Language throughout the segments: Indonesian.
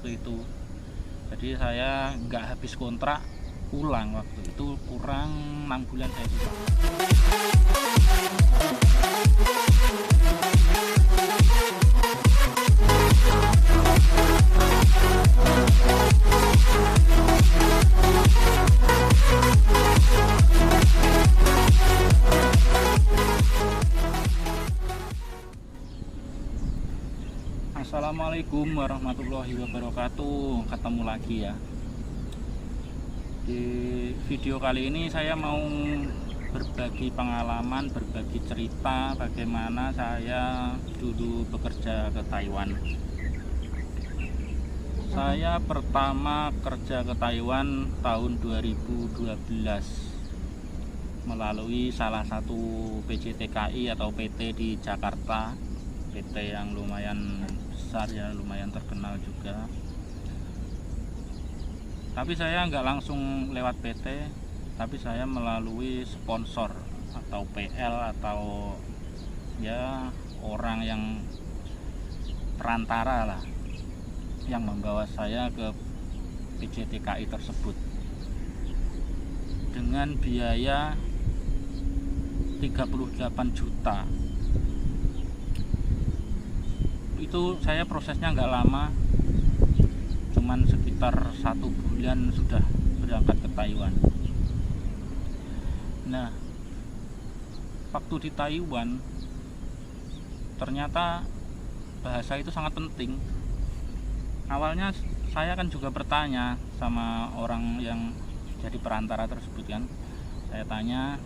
waktu itu. Jadi saya nggak habis kontrak, pulang waktu itu kurang 6 bulan saya sudah. Assalamualaikum warahmatullahi wabarakatuh. Ketemu lagi ya. Di video kali ini saya mau berbagi pengalaman, berbagi cerita bagaimana saya dulu bekerja ke Taiwan. Saya pertama kerja ke Taiwan tahun 2012 melalui salah satu PJTKI atau PT di Jakarta. PT yang lumayan besar ya, lumayan terkenal juga. Tapi saya nggak langsung lewat PT, tapi saya melalui sponsor atau PL atau ya orang yang perantara lah yang membawa saya ke PJTKI tersebut dengan biaya 38 juta. Itu saya prosesnya nggak lama, cuman sekitar 1 bulan sudah berangkat ke Taiwan. Nah, waktu di Taiwan ternyata bahasa itu sangat penting. Awalnya saya kan juga bertanya sama orang yang jadi perantara tersebut kan. Saya tanya,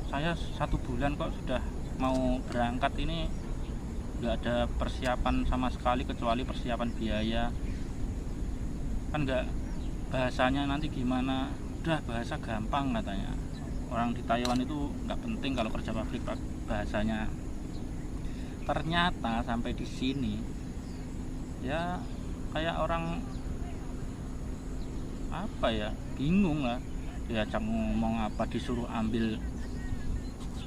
saya 1 bulan kok sudah mau berangkat ini nggak ada persiapan sama sekali kecuali persiapan biaya, kan nggak, bahasanya nanti gimana? Udah, bahasa gampang katanya, orang di Taiwan itu nggak penting kalau kerja pabrik bahasanya. Ternyata sampai di sini ya kayak orang apa ya, bingung lah, diajak ngomong apa, disuruh ambil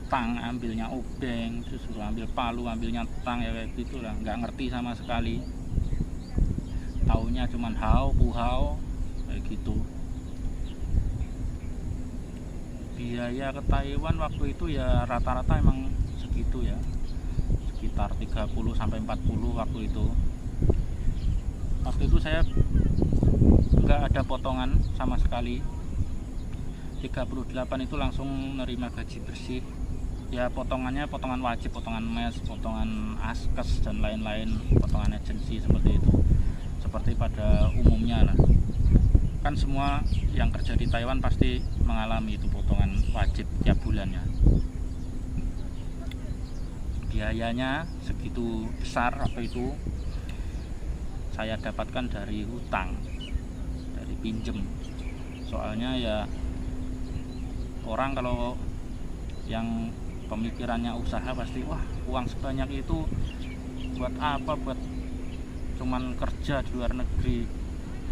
tang, ambilnya obeng, disuruh ambil palu, ambilnya tang, ya kayak gitulah, nggak ngerti sama sekali, taunya cuman hao puhao kayak gitu. Biaya ke Taiwan waktu itu ya rata-rata emang segitu ya, sekitar 30-40 waktu itu. Waktu itu saya nggak ada potongan sama sekali, 38 itu langsung nerima gaji bersih. Ya potongannya potongan wajib, potongan mes, potongan askes dan lain-lain, potongan agensi seperti itu, seperti pada umumnya lah. Kan semua yang kerja di Taiwan pasti mengalami itu potongan wajib tiap bulannya. Biayanya segitu besar waktu itu saya dapatkan dari hutang, dari pinjem. Soalnya ya orang kalau yang pemikirannya usaha pasti, wah uang sebanyak itu buat apa, buat cuman kerja di luar negeri,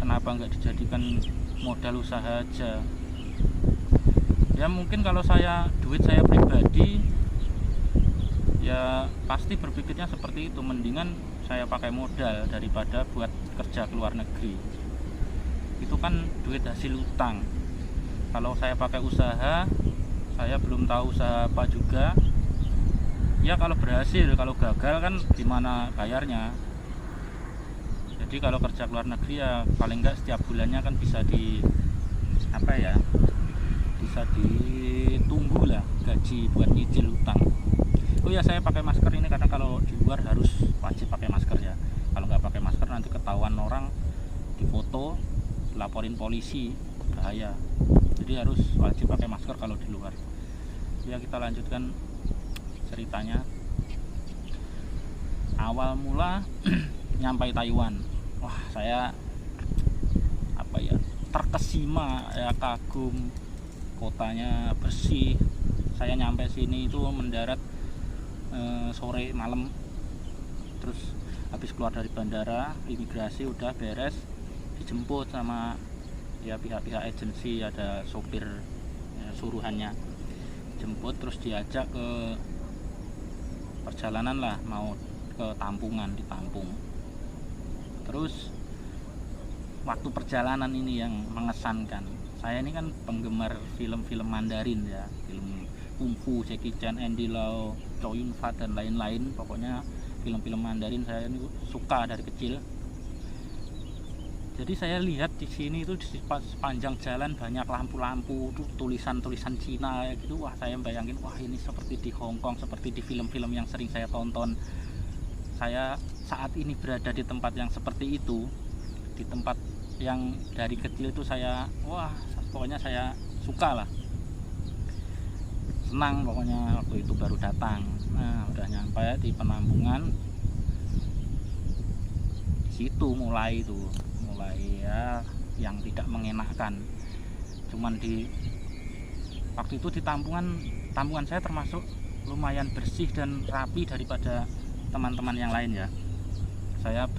kenapa nggak dijadikan modal usaha aja. Ya mungkin kalau duit saya pribadi ya pasti berpikirnya seperti itu, mendingan saya pakai modal daripada buat kerja ke luar negeri. Itu kan duit hasil utang. Kalau saya pakai usaha, saya belum tahu usaha apa juga ya, kalau berhasil, kalau gagal kan gimana bayarnya. Jadi kalau kerja ke luar negeri ya paling enggak setiap bulannya kan bisa bisa ditunggu lah gaji buat nyicil utang. Oh ya, saya pakai masker ini karena kalau di luar harus wajib pakai masker ya. Kalau nggak pakai masker nanti ketahuan orang, difoto, laporin polisi, bahaya. Jadi harus wajib pakai masker kalau di luar. Ya kita lanjutkan ceritanya. Awal mula nyampai Taiwan, wah saya terkesima ya, kagum, kotanya bersih. Saya nyampe sini itu mendarat sore malam, terus habis keluar dari bandara, imigrasi udah beres, dijemput sama ya pihak-pihak agensi, ada sopir ya, suruhannya jemput, terus diajak ke perjalanan lah, mau ke Tampungan, di Tampung. Terus waktu perjalanan ini yang mengesankan. Saya ini kan penggemar film-film Mandarin ya, film kungfu, Jackie Chan, Andy Lau, Chow Yun Fat dan lain-lain. Pokoknya film-film Mandarin saya ini suka dari kecil. Jadi saya lihat di sini itu di sepanjang jalan banyak lampu-lampu, tulisan-tulisan Cina gitu. Wah, saya bayangin, wah ini seperti di Hong Kong, seperti di film-film yang sering saya tonton. Saya saat ini berada di tempat yang seperti itu, di tempat yang dari kecil itu saya, wah pokoknya saya suka lah, senang pokoknya waktu itu baru datang. Nah, udah nyampe di penampungan, di situ mulai ya yang tidak mengenakkan. Cuman di waktu itu di tampungan saya termasuk lumayan bersih dan rapi daripada teman-teman yang lain ya. Saya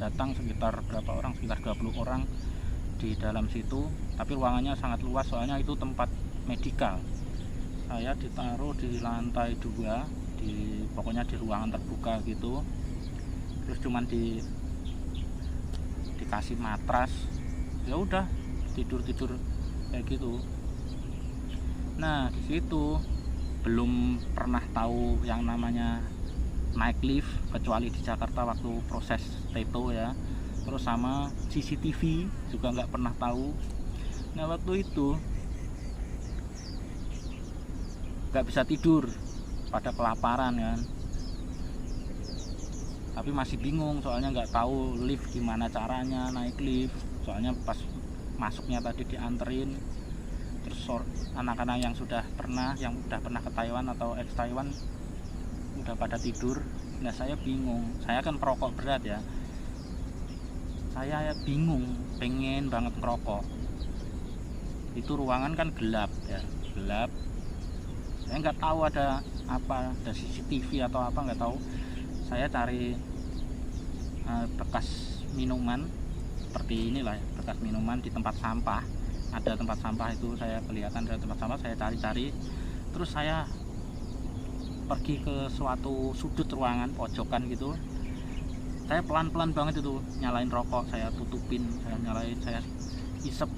datang sekitar berapa orang, sekitar 20 orang di dalam situ, tapi ruangannya sangat luas soalnya itu tempat medikal. Saya ditaruh di lantai 2, pokoknya di ruangan terbuka gitu. Terus cuman dikasih matras, ya udah tidur kayak gitu. Nah, di situ belum pernah tahu yang namanya naik lift kecuali di Jakarta waktu proses tato ya, terus sama CCTV juga nggak pernah tahu. Nah, waktu itu nggak bisa tidur, pada kelaparan kan, tapi masih bingung soalnya nggak tahu lift gimana caranya naik lift, soalnya pas masuknya tadi dianterin. Terus anak-anak yang udah pernah ke Taiwan atau ex Taiwan udah pada tidur. Nah, saya bingung, saya kan perokok berat ya, saya bingung, pengen banget ngerokok. Itu ruangan kan gelap ya, gelap, saya nggak tahu ada apa, ada CCTV atau apa, nggak tahu. Saya cari bekas minuman seperti inilah ya, bekas minuman di tempat sampah. Ada tempat sampah itu, saya kelihatan ada tempat sampah, saya cari-cari. Terus saya pergi ke suatu sudut ruangan pojokan gitu. Saya pelan-pelan banget itu nyalain rokok, saya tutupin, saya nyalain, saya isep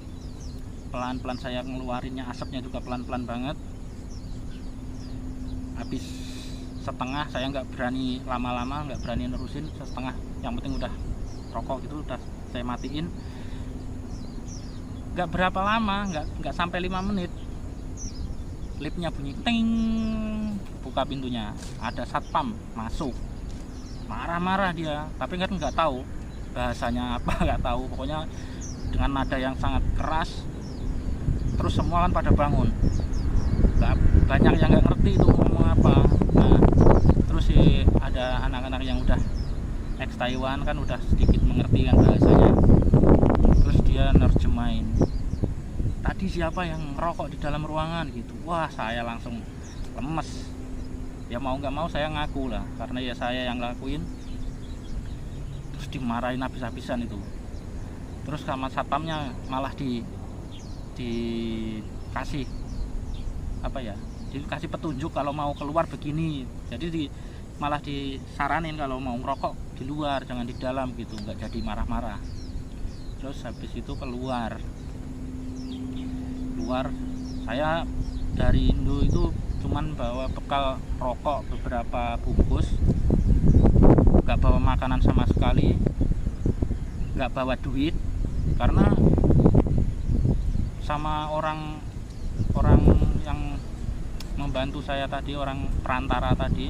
pelan-pelan, saya ngeluarinnya asapnya juga pelan-pelan banget. Habis setengah, saya nggak berani lama-lama, nggak berani nerusin, setengah yang penting udah rokok gitu udah saya matiin. Nggak berapa lama, nggak sampai 5 menit, liftnya bunyi ting, buka pintunya, ada satpam masuk, marah-marah dia, tapi kan nggak tahu bahasanya apa, nggak tahu, pokoknya dengan nada yang sangat keras. Terus semua kan pada bangun, banyak yang nggak ngerti itu ngomong apa. Nah, terus sih ada anak-anak yang udah ex Taiwan kan udah sedikit mengerti kan bahasanya, terus dia nerjemahin, tadi siapa yang ngerokok di dalam ruangan gitu. Wah, saya langsung lemes ya, mau nggak mau saya ngaku lah, karena ya saya yang ngelakuin. Terus dimarahin habis-habisan itu. Terus sama satpamnya malah dikasih apa ya, dikasih petunjuk kalau mau keluar begini. Jadi malah disaranin kalau mau ngerokok di luar, jangan di dalam gitu, nggak jadi marah-marah. Terus habis itu keluar, saya dari Indo itu cuman bawa bekal rokok beberapa bungkus, nggak bawa makanan sama sekali, nggak bawa duit, karena sama orang yang membantu saya tadi, orang perantara tadi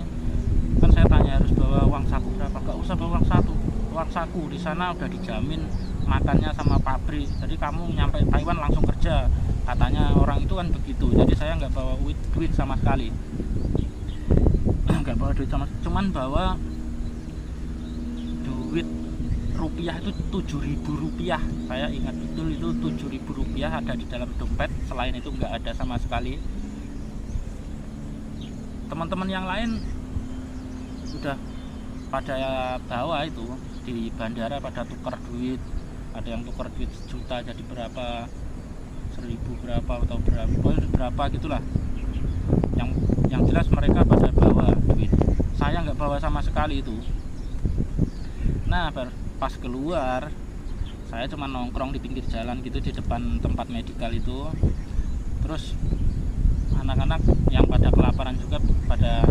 kan, saya tanya harus bawa uang saku berapa. Nggak usah bawa uang saku, di sana udah dijamin makannya sama pabrik, jadi kamu nyampe Taiwan langsung kerja, katanya orang itu kan begitu. Jadi saya nggak bawa duit sama sekali, nggak bawa duit sama, cuman bawa duit rupiah itu 7.000 rupiah. Saya ingat betul itu 7.000 rupiah ada di dalam dompet, selain itu nggak ada sama sekali. Teman-teman yang lain udah pada bawa itu di bandara, pada tukar duit, ada yang tukar duit 1 juta jadi berapa, 1.000 berapa atau berapa gitulah. Yang jelas mereka pada bawa duit, saya nggak bawa sama sekali itu. Nah, pas keluar saya cuma nongkrong di pinggir jalan gitu di depan tempat medikal itu. Terus anak-anak yang pada kelaparan juga pada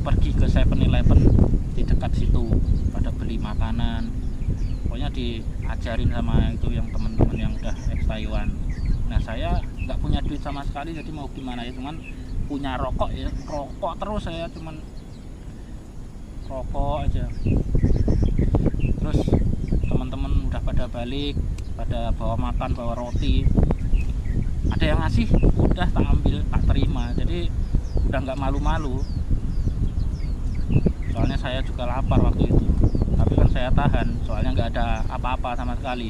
pergi ke 7-Eleven di dekat situ pada beli makanan. Pokoknya diajarin sama itu yang teman-teman yang udah ex Taiwan. Nah saya nggak punya duit sama sekali, jadi mau gimana ya, cuman punya rokok ya, rokok terus saya, cuman rokok aja. Terus teman-teman udah pada balik, pada bawa makan, bawa roti, ada yang ngasih, udah tak ambil, tak terima. Jadi udah nggak malu-malu, soalnya saya juga lapar waktu itu, tapi kan saya tahan soalnya nggak ada apa-apa sama sekali.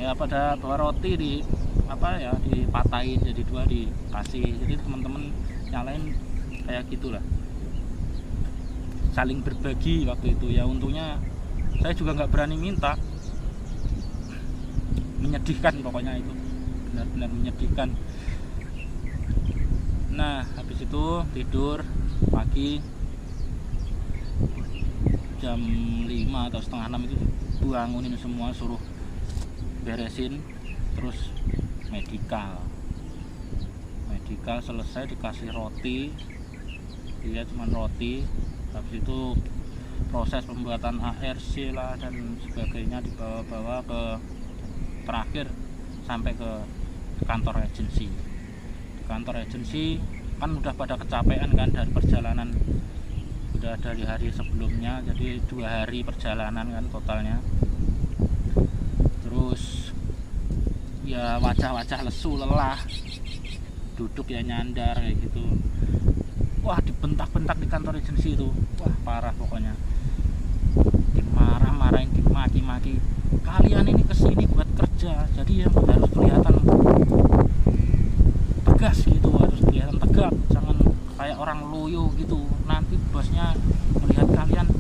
Ya pada bawa roti dipatahin jadi 2 dikasih. Jadi teman-teman yang lain kayak gitulah, saling berbagi waktu itu ya. Untungnya saya juga nggak berani minta, menyedihkan pokoknya, itu benar-benar menyedihkan. Nah habis itu tidur pagi jam 5 atau setengah 6 itu bangunin semua, suruh beresin. Terus medikal selesai, dikasih roti, dia cuma roti. Habis itu proses pembuatan ARC lah dan sebagainya dibawa-bawa ke, terakhir sampai ke kantor agensi. Di kantor agensi kan udah pada kecapean kan dari perjalanan, udah dari hari sebelumnya, jadi 2 hari perjalanan kan totalnya. Terus ya wajah-wajah lesu, lelah, duduk ya nyandar kayak gitu. Wah dibentak-bentak di kantor agensi itu, wah parah pokoknya. Dimarah-marahin, dimaki-maki, kalian ini kesini buat kerja, jadi ya harus kelihatan tegas gitu, harus kelihatan tegap, jangan kayak orang loyo gitu. Nanti bosnya melihat kalian,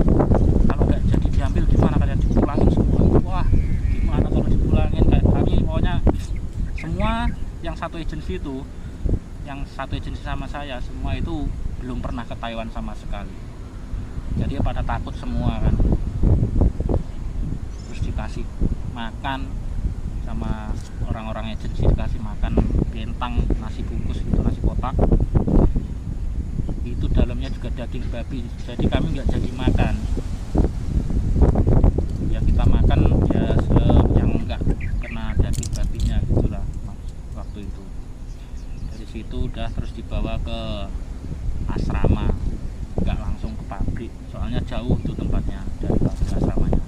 kalau nggak jadi diambil gimana, kalian dipulangin semua. Wah gimana kalau dipulangin kayak kami. Pokoknya semua yang satu agensi itu, yang satu agensi sama saya, semua itu belum pernah ke Taiwan sama sekali. Jadi ya pada takut semua kan. Terus dikasih makan sama orang-orang agensi, dikasih makan bentang, nasi bungkus gitu, nasi kotak. Itu dalamnya juga daging babi, jadi kami nggak jadi makan. Ya kita makan ya yang nggak kena daging babinya gitulah waktu itu. Dari situ udah terus dibawa ke asrama, nggak langsung ke pabrik soalnya jauh tuh tempatnya dari pabrik asramanya.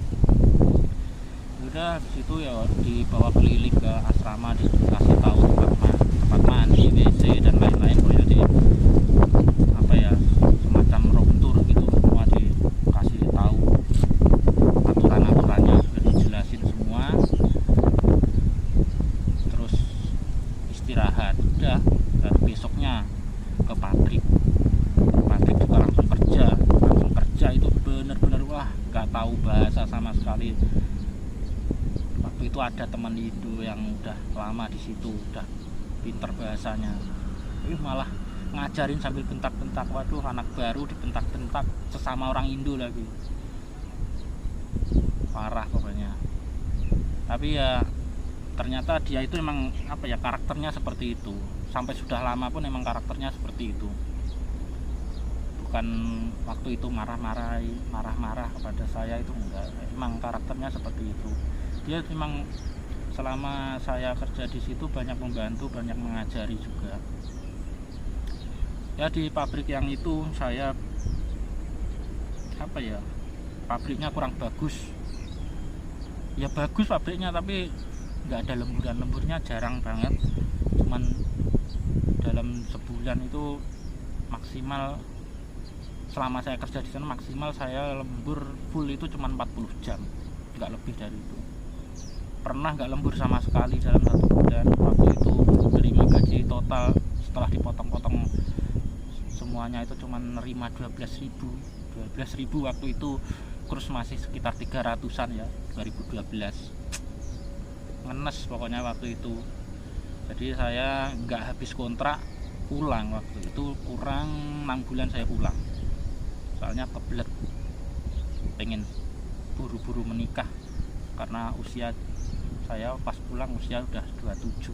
Udah habis itu ya dibawa keliling ke asrama, dikasih tahu tempat mandi, WC dan lain-lain. Pokoknya di apa ya, semacam room tour gitu, semua dikasih tahu aturan-aturannya, sudah dijelasin semua. Terus istirahat, udah. Dan besoknya ke pabrik juga langsung kerja itu bener-bener wah nggak tahu bahasa sama sekali. Waktu itu ada teman Indo yang udah lama di situ, udah pinter bahasanya, malah ngajarin sambil bentak-bentak. Waduh, anak baru dibentak-bentak sesama orang Indo lagi, parah pokoknya. Tapi ya ternyata dia itu emang apa ya, karakternya seperti itu. Sampai sudah lama pun emang karakternya seperti itu. Bukan waktu itu marah-marah kepada saya, itu enggak. Emang karakternya seperti itu. Dia memang selama saya kerja di situ banyak membantu, banyak mengajari juga. Ya di pabrik yang itu saya apa ya, pabriknya kurang bagus. Ya bagus pabriknya tapi nggak ada lemburnya jarang banget. Cuman dalam sebulan itu maksimal, selama saya kerja di sana maksimal saya lembur full itu cuma 40 jam, nggak lebih dari itu. Pernah nggak lembur sama sekali dalam 1 bulan. Waktu itu terima gaji total setelah dipotong-potong semuanya itu cuma nerima 12.000 waktu itu. Kurs masih sekitar 300-an ya, 2012. Ngenes pokoknya waktu itu. Jadi saya nggak habis kontrak, pulang waktu itu, kurang 6 bulan saya pulang. soalnya kebelet pengen buru-buru menikah karena usia saya pas pulang usia udah 27,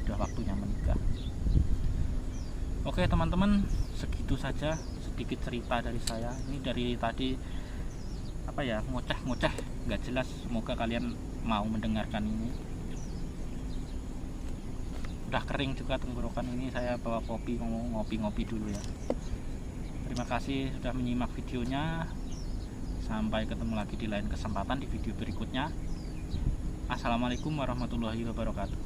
sudah waktunya menikah. Oke teman-teman, segitu saja sedikit cerita dari saya. Ini dari tadi ngoceh-ngoceh nggak jelas, semoga kalian mau mendengarkan ini. Udah kering juga tenggorokan ini, saya bawa kopi, mau ngopi-ngopi dulu ya. Terima kasih sudah menyimak videonya. Sampai ketemu lagi di lain kesempatan di video berikutnya. Assalamualaikum warahmatullahi wabarakatuh.